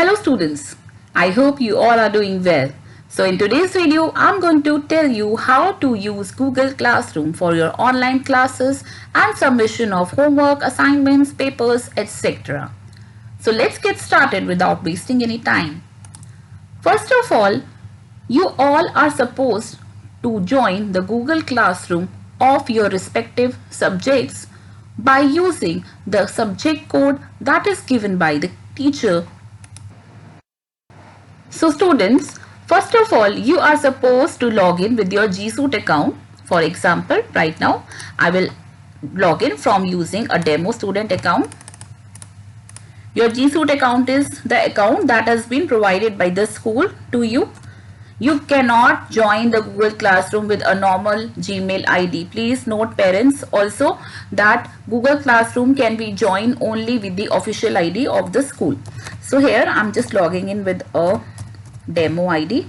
Hello students, I hope you all are doing well. So in today's video, I'm going to tell you how to use Google Classroom for your online classes and submission of homework, assignments, papers, etc. So let's get started without wasting any time. First of all, you all are supposed to join the Google Classroom of your respective subjects by using the subject code that is given by the teacher. So students, first of all, you are supposed to log in with your G Suite account. For example, right now, I will log in from using a demo student account. Your G Suite account is the account that has been provided by the school to you. You cannot join the Google Classroom with a normal Gmail ID. Please note parents also that Google Classroom can be joined only with the official ID of the school. So here I'm just logging in with a demo ID.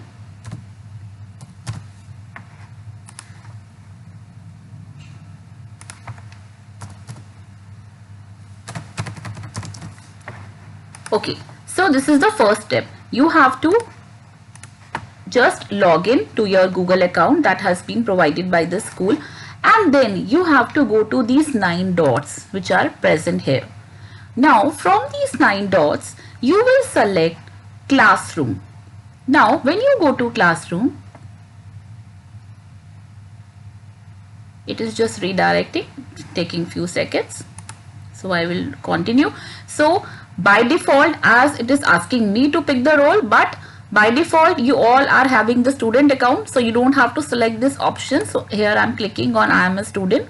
Okay, so this is the first step. You have to just log in to your Google account that has been provided by the school, and then you have to go to these 9 dots which are present here. Now from these 9 dots you will select Classroom. Now when you go to Classroom, it is just redirecting, taking few seconds. So I will continue. So by default, as it is asking me to pick the role, but by default you all are having the student account, so you don't have to select this option. So here I'm clicking on I am a student.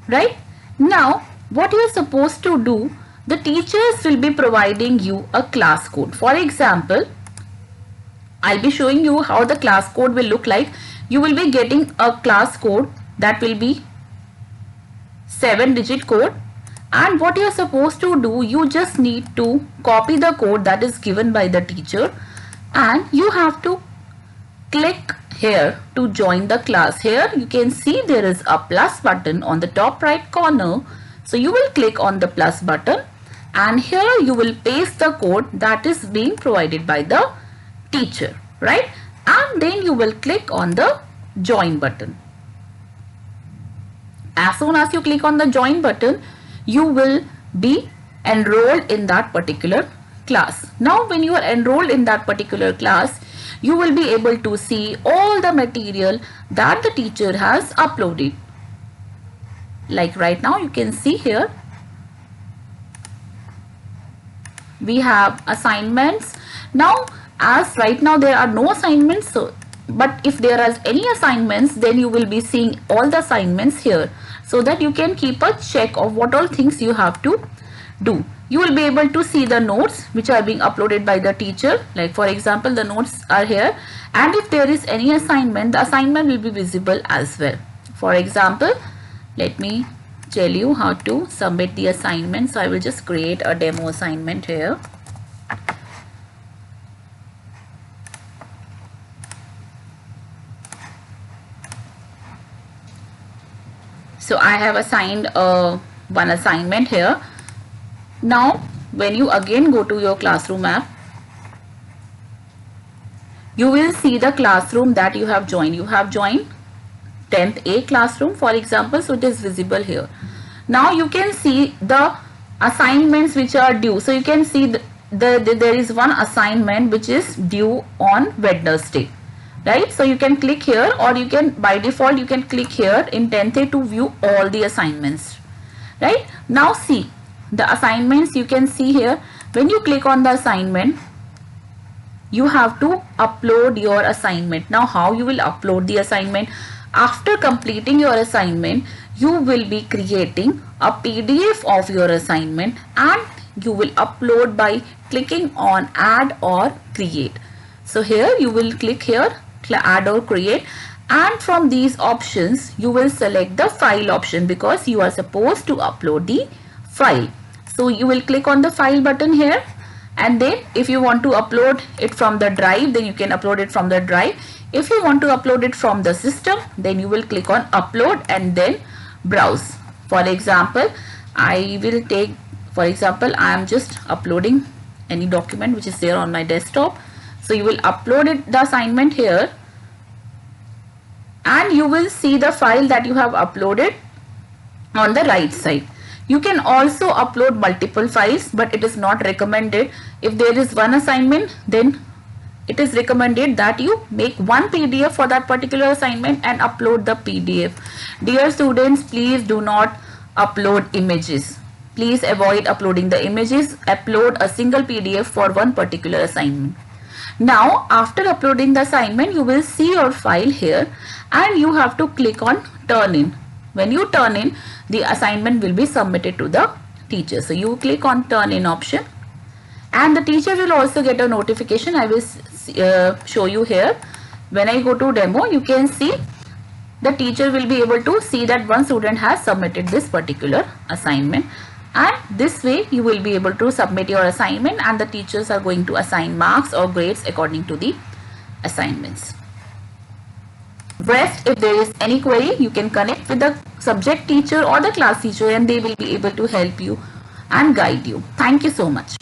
Right now what you are supposed to do, the teachers will be providing you a class code. For example, I'll be showing you how the class code will look like. You will be getting a class code that will be 7-digit code, and what you are supposed to do, you just need to copy the code that is given by the teacher, and you have to click here to join the class. Here you can see there is a plus button on the top right corner. So you will click on the plus button, and here you will paste the code that is being provided by the teacher, right? And then you will click on the join button. As soon as you click on the join button, you will be enrolled in that particular class. Now when you are enrolled in that particular class, you will be able to see all the material that the teacher has uploaded. Like right now you can see here we have assignments. Now as right now there are no assignments, so but if there are any assignments, then you will be seeing all the assignments here, so that you can keep a check of what all things you have to do. You will be able to see the notes which are being uploaded by the teacher. Like for example, the notes are here, and if there is any assignment, the assignment will be visible as well. For example, let me tell you how to submit the assignment. So I will just create a demo assignment here. So I have assigned one assignment here. Now when you again go to your classroom app, you will see the classroom that you have joined. You have joined 10th A classroom, for example, so it is visible here. Now you can see the assignments which are due. So you can see there is one assignment which is due on Wednesday. Right, so you can click here, or you can by default you can click here in 10th A to view all the assignments. Right, now see the assignments. You can see here when you click on the assignment, you have to upload your assignment. Now how you will upload the assignment? After completing your assignment, you will be creating a PDF of your assignment, and you will upload by clicking on add or create. So here you will click here, add or create, and from these options you will select the file option, because you are supposed to upload the file. So you will click on the file button here, and then if you want to upload it from the drive, then you can upload it from the drive. If you want to upload it from the system, then you will click on upload and then browse. For example, I am just uploading any document which is there on my desktop. So you will upload the assignment here, and you will see the file that you have uploaded on the right side. You can also upload multiple files, but it is not recommended. If there is one assignment, then it is recommended that you make one PDF for that particular assignment and upload the PDF. Dear students, please do not upload images. Please avoid uploading the images. Upload a single PDF for one particular assignment. Now, after uploading the assignment, you will see your file here, and you have to click on Turn In. When you turn in, the assignment will be submitted to the teacher. So you click on Turn In option, and the teacher will also get a notification. I will show you here. When I go to demo, you can see the teacher will be able to see that one student has submitted this particular assignment, and this way you will be able to submit your assignment, and the teachers are going to assign marks or grades according to the assignments. Rest, if there is any query, you can connect with the subject teacher or the class teacher, and they will be able to help you and guide you. Thank you so much.